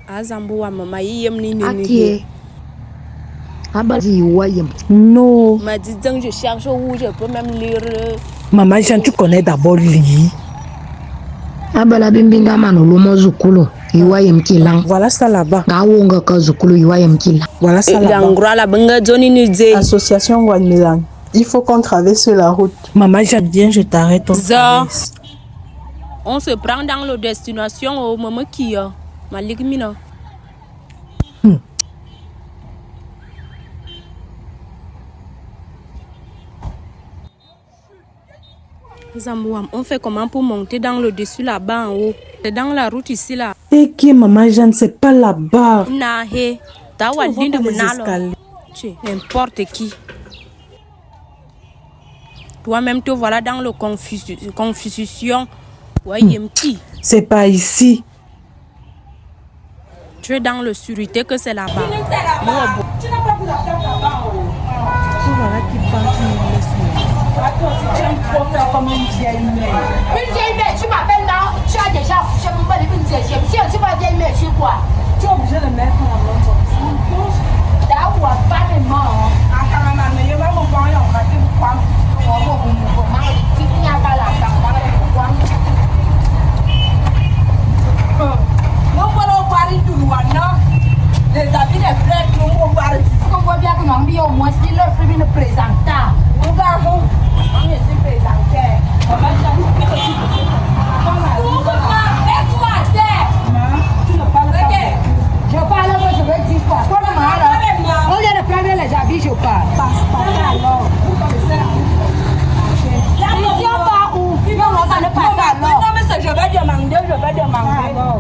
Azambo mama yem ni Aki. Abadi wayem. Non. Ma dit donc je cherche où je peux même lire. Maman Jean, tu connais d'abord lui. Abala bimbinga manolo mozukulu. Iwayem kilang. Voilà ça là-bas. Gawonga kazukulu iwayem kilang. Voilà ça là-bas. Association Guadmilan. Il faut qu'on traverse la route. Maman Jean, viens, je t'arrête. On se prend dans la destination au moment qui a. Maligmina. Zambouam, on fait comment pour monter dans le dessus là-bas en haut? C'est dans la route ici là. Et qui maman Jeanne, c'est pas là-bas. N'importe qui. Toi-même te voilà dans le confusion. C'est pas ici. Tu es dans le sûreté que c'est là-bas. Tu n'as pas pu la faire là-bas. Voilà qui part, tu me laisses. Attends, si tu aimes trop faire comme une vieille mère. Une vieille mère, tu m'appelles là. Tu as déjà accouché, mon père, une deuxième. Si tu vas vieille mère, tu es quoi? Tu es obligé de mettre en l'autre. Là où on pas les morts. Ah, quand même, mais il y a pas mon père, on va te prendre. Tu n'as pas la dame, on va te prendre. Non, on va aller tout loin, non? Les habits des frères, on va aller. On voit bien que l'on dit au moins, si leur frère ne présente pas. Nous avons, on est si présenté. On va changer de petit peu. Laisse-moi terre. Tu ne parles pas. Je parle, moi je veux dire quoi? On vient de prendre les habits, je parle. Passe par là alors. Vous connaissez la mission va où? Non, on va ne pas alors. Non, mais je vais demander, Alors.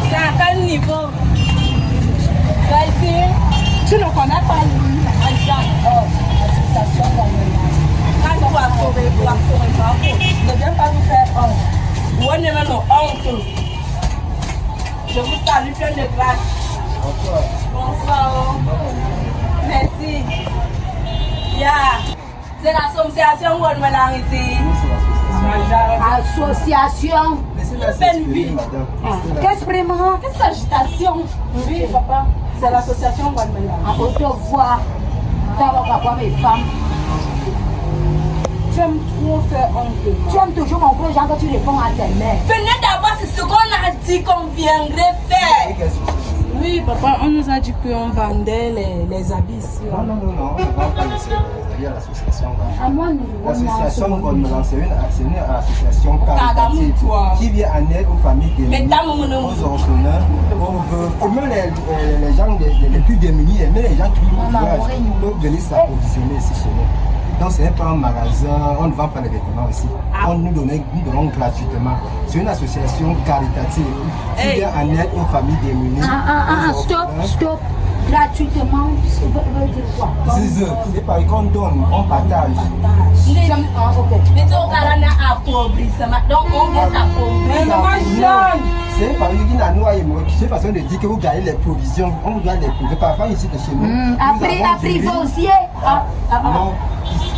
C'est à quel niveau? Tu ne connais pas lui, l'association quand tu vas sauver, ne viens pas nous faire honte. Où est même nos honte? Je vous salue plein de grâce. Bonsoir. Merci. C'est l'association Guadmilan ici. Association. Qu'est-ce vraiment? Qu'est-ce agitation? Oui, papa. C'est l'association Guadmilan. On te voit. Papa, mes femmes. Tu aimes trop faire honte. Tu aimes toujours mon projet quand tu réponds à tes mères. Venez d'abord, c'est ce qu'on a dit qu'on viendrait faire. Oui, papa, on nous a dit qu'on vendait les habits ici. Non, on ne vend pas les habits à l'association. L'association Guadmilan, c'est une association caritative qui vient en aide aux familles démunies, aux orphelins, aux même les gens les plus démunis, et même les gens qui peuvent venir s'approvisionner ici chez nous. Donc ce n'est pas un magasin, on ne vend pas les vêtements ici. Nous donnons gratuitement. C'est une association caritative qui vient en aide aux familles démunies. Stop. Gratuitement, ça veut dire quoi? C'est pas qu'on donne, on partage. Mais tu as appauvrissement, donc on vient s'appauvrir. C'est parce qu'il a noyé, c'est façon de dire que vous gagnez les provisions, on vous gagne les provisions. Parfois ici de chez nous. Apprivoisier. Non,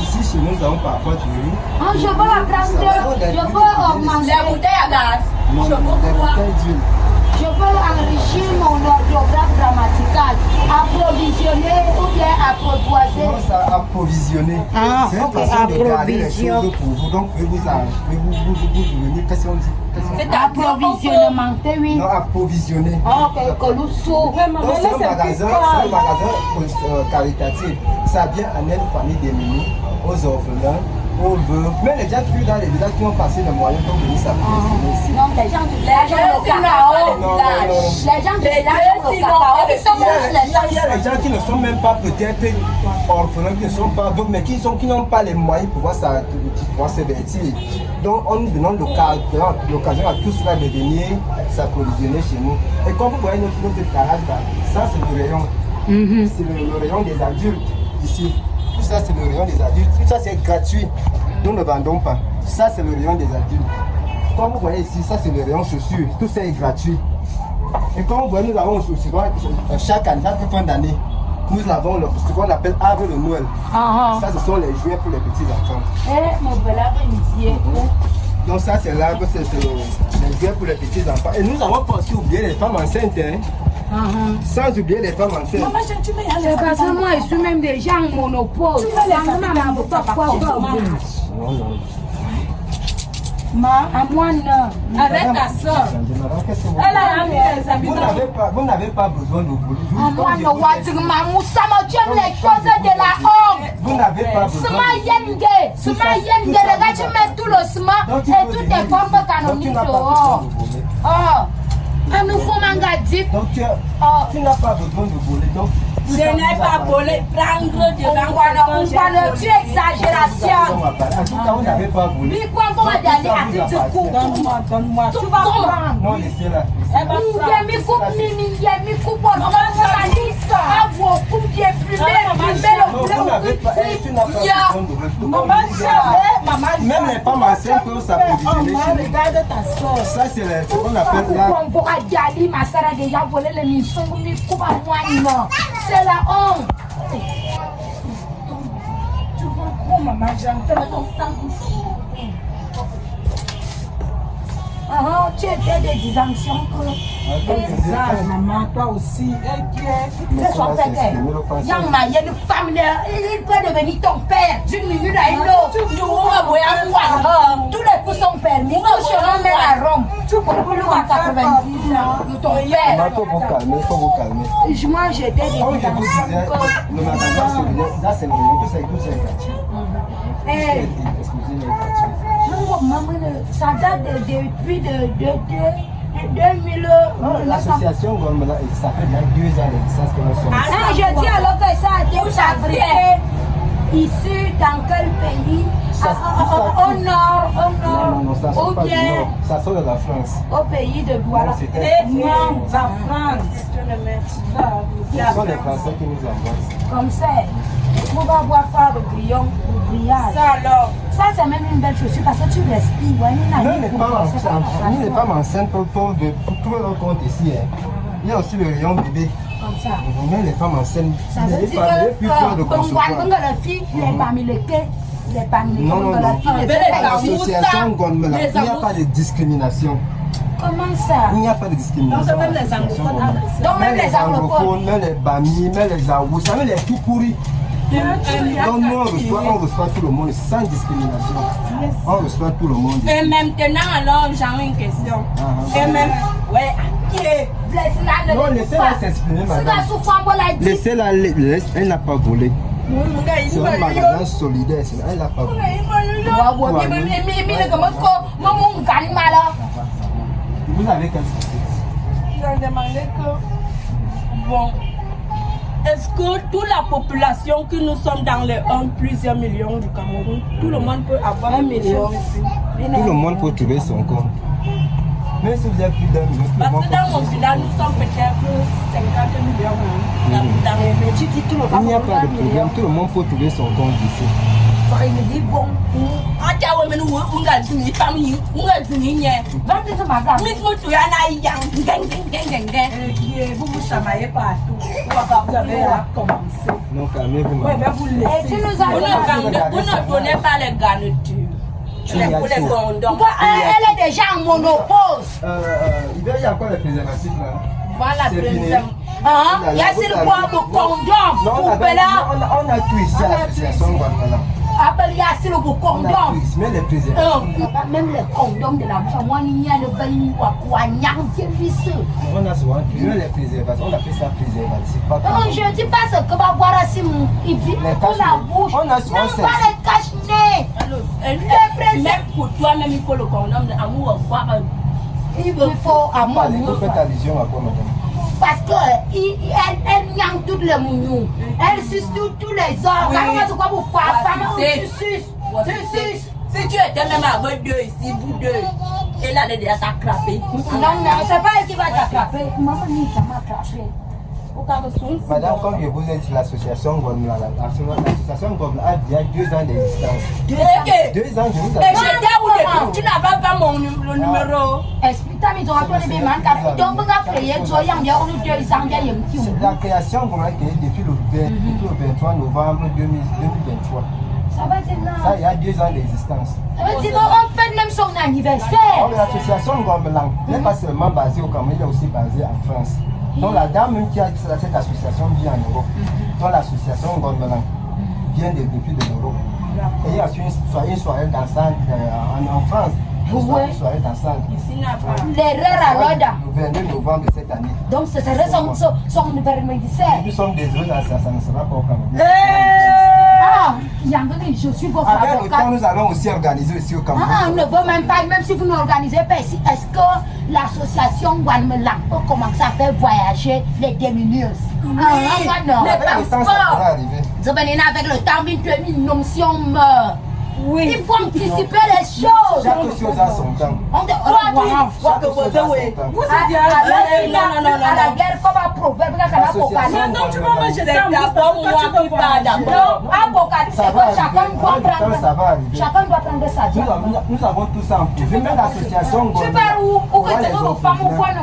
ici chez nous, nous avons parfois du riz. Je veux apprendre, je veux augmenter. Les bouteilles à gaz. Non, des bouteilles d'huile. Je veux enrichir mon orthographe grammatical, approvisionner ou bien apprivoiser. Non, ça approvisionner. C'est une façon de garder les choses pour vous. Donc, vous venir, qu'est-ce qu'on dit? C'est approvisionnement, oui. Non, approvisionner. Ok, colosso. Donc, c'est un magasin caritatif. Ça vient en aide aux familles démunies, aux orphelins, aux veuves. Mais les gens qui dans les villages qui ont passé le moyen pour venir s'approvisionner ici. Non, les gens du village ont le cacao. Les gens du village ont le cacao. Il y a des gens qui ne sont même pas peut-être orphelins, qui ne sont pas veuves, mais qui n'ont pas les moyens pour pouvoir se vêtir. Donc, on nous donne l'occasion à tous cela de venir s'approvisionner chez nous. Et comme vous voyez notre garage, ça c'est le rayon. C'est le rayon des adultes ici. Tout ça c'est le rayon des adultes. Tout ça c'est gratuit. Nous ne vendons pas. Ça c'est le rayon des adultes. Comme vous voyez ici, ça c'est le rayon chaussures. Tout ça est gratuit. Et comme vous voyez, nous avons aussi chaque année, chaque fin d'année, nous avons ce qu'on appelle arbre de Noël. Ça, ce sont les jouets pour les petits enfants. Donc ça, c'est l'arbre, c'est les jouets pour les petits enfants. Et nous n'avons pas aussi oublié les femmes enceintes. Sans oublier les femmes enceintes. C'est parce que moi, je suis même déjà en monopole. À moi, non. Avec ta soeur. Elle a mis les habits. Vous n'avez pas besoin de vous. À moi, non. Tu aimes les choses de la honte. Vous n'avez pas besoin. Regarde, tu mets tout le ciment et toutes tes formes canoniques dehors. Un nouveau manga dit. Donc tu n'as pas besoin de voler. Donc, je n'ai pas volé. Prendre de tu exagération. En tout cas, vous n'avez pas volé. Donne-moi. Tu vas prendre. Non, laissez-la. Même les femmes enceintes peuvent s'approvisionner. Regarde ta soeur. Ça, c'est ce qu'on appelle la... C'est la honte. Tu vois, oh maman, j'aime ton sang. Tu étais des distinctions que... Maman, toi aussi. Young man, il y a une femme, il peut devenir ton père d'une minute à une autre. Tous les coups sont permis. Nous serons même à Rome. Tu peux plus à 90 ans de ton père. Il faut vous calmer, il faut vous calmer. Moi, j'étais des Comme je vous disais, le magasin solidaire, là c'est le tout c'est gratuit. Excusez-moi, ça date depuis 2000. L'association, ça fait déjà 2 ans d'existence que nous sommes. Je dis alors que ça a été fabriqué ici dans quel pays? Au nord, ou bien ça sort de la France. au pays de Douala. Non, la France. Ce sont les Français qui nous envoient. Comme ça, on va voir faire le grillage. Ça alors. Ça, c'est même une belle chaussure parce que tu respires. Ouais, Même les femmes enceintes peuvent trouver leur compte ici. Il y a aussi le rayon bébé. Comme ça. Même les femmes enceintes, Ça veut n'ayez dire plus peur de concevoir. que la fille, les parmi les quais, les parmi les Non, l'association Gonmela, il n'y a pas de discrimination. Comment ça? Il n'y a pas de discrimination. Même les anglophones. Donc même les anglophones. Même les Bami, même les Aoussa, même les tout pourris. Donc nous on reçoit tout le monde sans discrimination. On reçoit tout le monde. Et maintenant alors j'ai une question. Et même, ouais, qui est? Non, laissez-la s'exprimer, madame. Laissez-la, elle n'a pas volé. C'est un magasin solidaire, elle n'a pas volé. Vous avez quel souci? Je demandais que, bon, est-ce que toute la population que nous sommes dans les plusieurs millions du Cameroun, tout le monde peut avoir 1 million ici? Tout le monde peut trouver son compte. Même si vous avez plus d'1 million, parce que dans mon village, nous sommes peut-être 50 millions. Tu dis tout le il n'y a pas de problème, tout le monde peut trouver son compte ici. Il me dit bon. Vous vous chamaillez partout. Vous avez commencé. Non, calmez-vous, madame. Vous ne donnez pas les garnitures. Elle est déjà en monopause. Il y a encore les préservatifs là. Voilà, deuxième. Il y a c'est le bois de condom. On a tout ici à l'association Guatemala. Il y a c'est le beau condom. Mais les préservatifs. Même les condoms de la bouche, moi, il y a le bain ou quoi, on a souvent même les préservatifs. On appelle ça préservatif. Je dis pas ce que va boire à Simon. Il vit pour la bouche. On a souvent ça. Pas les cache-nez. Même pour toi, même il faut le condom d'amour. Il faut amour. Vous faites allusion à quoi, madame? Parce qu'elle niang toutes les mounous. Elle suce tous les hommes. C'est quoi pour faire? Tu suces. Si tu étais même avec deux ici, vous deux, elle allait déjà t'attraper. Non, c'est pas elle qui va t'attraper. Maman, ni ça m'a attrapé. Madame, comme je vous ai dit, l'association Gonmela, l'association Gonmela a déjà 2 ans d'existence. 2 ans, je vous ai dit. Mais j'étais où depuis? Tu n'avais pas mon numéro. Explique-moi, mais tu as pas les mains. Donc, vous avez créé, tu as eu 2 ans. La création Gonmela qui est depuis le au 23 novembre 2023. Ça va dire non. Ça, il y a 2 ans d'existence. Ça veut dire qu'on fête même son anniversaire. L'association Ngombelang n'est pas seulement basée au Cameroun, elle est aussi basée en France. Donc la dame même qui a cette association vient en Europe. Donc l'association Ngombelang vient depuis de l'Europe. Et il y a une soirée dansante en France. Une soirée dansante. L'erreur à l'ordre. Le 22 novembre de cette année. Donc ce serait son anniversaire. Nous sommes désolés, ça ne sera pas au Cameroun. Ah, Yangoni, je suis votre Avec le avocat. temps, nous allons aussi organiser aussi au Cameroun. Ah, on ne veut même pas, même si vous n'organisez pas ici, est-ce que l'association Guademelang peut commencer à faire voyager les démunis aussi? Oui, non. Avec le temps, ça pourra arriver. Avec le temps, une notion meurt. Oui. Il faut anticiper les choses. Chaque chose a son temps. On doit Chaque chose a son temps. Vous à la guerre, comme un proverbe, c'est d'abord moi qui parle d'abord. Apocalypse, c'est que chacun doit prendre sa vie. Nous avons tout ça en projet. Même l'association Tu pars où que tu veux femmes ou quoi, non?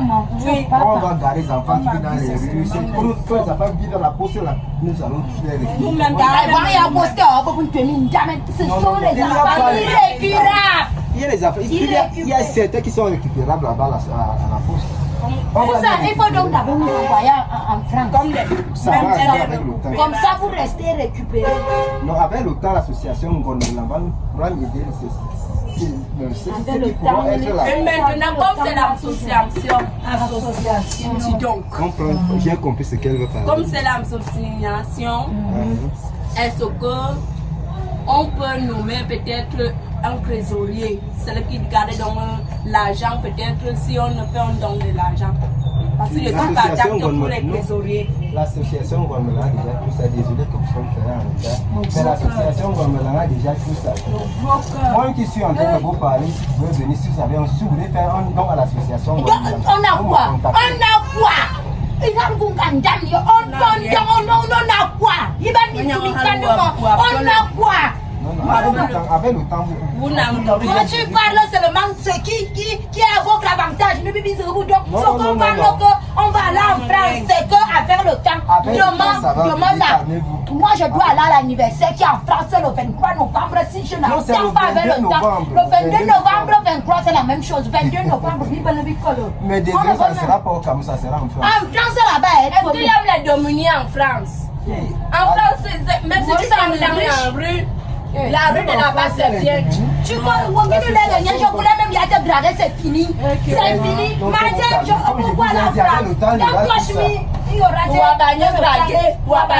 on va garder les enfants qui vivent dans les rues. C'est pour les enfants qui vivent dans la poste là. Nous allons tous les récupérer. Nous-mêmes, Ce sont les enfants irrécupérables. Il y a certains qui sont récupérables là-bas à la poste. Il faut donc d'abord nous envoyer en France. Ça va arriver avec le temps. Comme ça, vous restez récupérés. Non, avec le temps, l'association Ngombelang va nous aider. C'est qui pourront être là. Et maintenant, comme c'est l'association, dis donc, J'ai compris ce qu'elle veut faire. comme c'est l'association, est-ce que on peut nommer peut-être un trésorier, celui qui garde dans l'argent, peut-être si on ne fait un don de l'argent. Parce que je suis pas d'accord pour les trésoriers. L'association Ngombelang a déjà tout ça. Désolé que vous soyez en retard. Mais l'association Ngombelang a déjà tout ça. Moi qui suis en train de vous parler, si vous pouvez venir, si vous avez un sou, vous voulez faire un don à l'association Ngombelang. On a quoi? On a quoi? Il a on a quoi? Il va on a quoi? Non, avec le temps, Vous n'avez Quand tu parles seulement ce qui a votre avantage, ne bibis donc ce qu'on parle qu'on va aller en France, c'est qu'avec le temps, demain là, moi je dois aller à l'anniversaire qui est en France le 23 novembre, si je n'attends pas avec le temps, le 22 novembre, 23 c'est la même chose, 22 novembre, mais désolé, ça ne sera pas au Cameroun, ça sera en France. En France là-bas, est-ce qu'il y a les dominiers en France? En France, même si tu es dans la rue, la rue de là-bas c'est bien. Tu vois, je voulais même y aller grader, c'est fini. C'est fini. Madame, je vois la France. Dans toi, je suis. Il y aura des. Voilà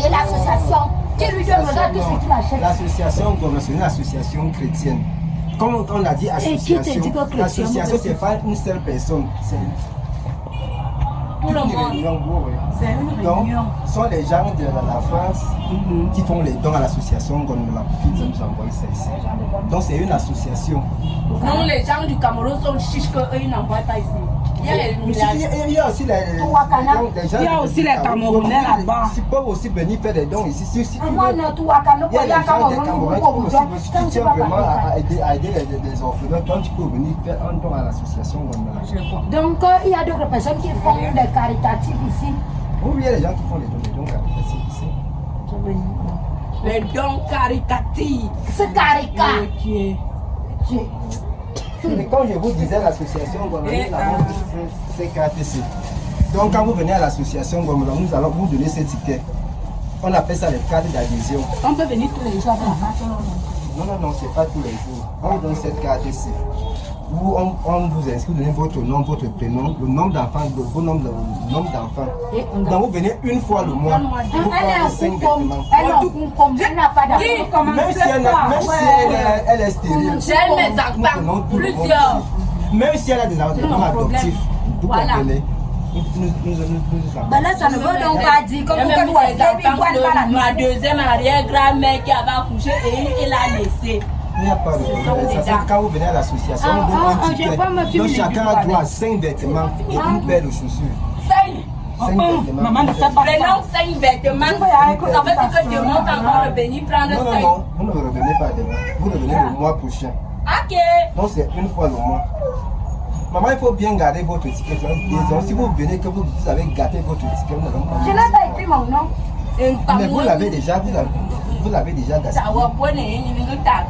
l'association qui lui donnera tout ce qu'il achète. L'association, c'est une association chrétienne. Comme on a dit, association, l'association, c'est pas une seule personne. C'est tout le monde. C'est une réunion. Donc, ce sont les gens de la France qui font les dons à l'association Ngombelang qui nous envoient ça ici. Donc, c'est une association. Non, les gens du Cameroun sont chiches qu'eux, ils n'envoient pas ici. Il y a aussi les Camerounais là-bas. Ils peuvent aussi venir faire des dons ici. Il y a Moi, des gens des Camerounais qui peuvent aussi, si tu tiens vraiment à aider les orphelins, toi tu peux venir faire un don à l'association Ngombelang. Donc, il y a d'autres personnes qui font des caritatifs ici. Oui, il y a des gens qui font des dons caritatifs ici. les dons caritatifs. C'est caricat. Et comme je vous disais, l'association Ngombelang, nous avons ces cartes ici. Donc quand vous venez à l'association Ngombelang, nous allons vous donner ces tickets. On appelle ça les cartes d'adhésion. On peut venir tous les jours. Non, c'est pas tous les jours. On vous donne cette carte ici. Où on vous inscrit, vous donnez votre nom, votre prénom, le nombre d'enfants, vos nombres d'enfants. Donc vous venez une fois le mois. Vous prenez 5 vêtements. Même si elle est stérile, J'ai mes enfants, plusieurs. même si elle a des enfants adoptifs, vous comprenez. Ben là, ça ne veut donc pas dire que Même ma deuxième arrière-grand-mère qui avait accouché et elle a laissé. Il n'y a pas de problème. Ça, quand vous venez à l'association, on donne un ticket. Donc chacun a droit à 5 vêtements et une paire de chaussures. 5 vêtements. Maman ne fait pas Prenons 5 vêtements. Ça veut dire que demain, on va revenir prendre 5. Non, vous ne revenez pas demain. Vous revenez le mois prochain. Ok. Donc c'est une fois le mois. Maman, il faut bien garder votre ticket. Si vous venez que vous avez gâté votre ticket, nous n'allons pas. Je n'ai pas écrit mon nom. Mais vous l'avez déjà, vous l'avez déjà gâté. Ça va pas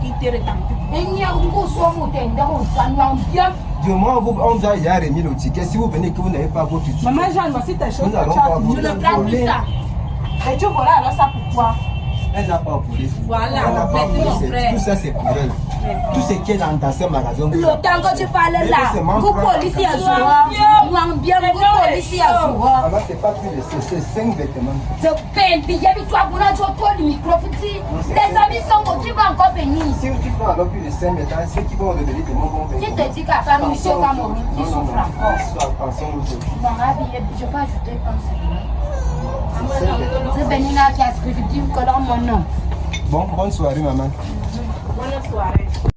quitter le temps. Et il y a un gros soin où tu es dans bien. Du moment où on vous a déjà remis le ticket, si vous venez que vous n'avez pas votre ticket, Maman Jeanne, voici tes choses. nous n'allons pas vous Je ne prends plus ça. Et tu voilà alors ça pourquoi? Elle n'a pas volé. Voilà, Elle n'a pas merci mon volé. frère. Tout ça c'est pour elle. Tout ce qui est dans ce magasin. Le temps que tu parles là, vous policiers à Zoua, nous bien, vous policiers à Zoua. Maman, c'est pas plus de c'est 5 vêtements. C'est peine, puis il y a toi, vous n'avez pas le micro. Les amis sont au qui vont encore venir. Si tu prends alors plus de 5 vêtements, ceux qui vont revenir de mon bon pays. Qui te dit qu'à faire une mission comme on dit, souffre encore. Ensemble. Bon, je peux ajouter comme ça. C'est Benina qui a scruté que dans mon nom. Bon, bonne soirée, maman. Bonne soirée.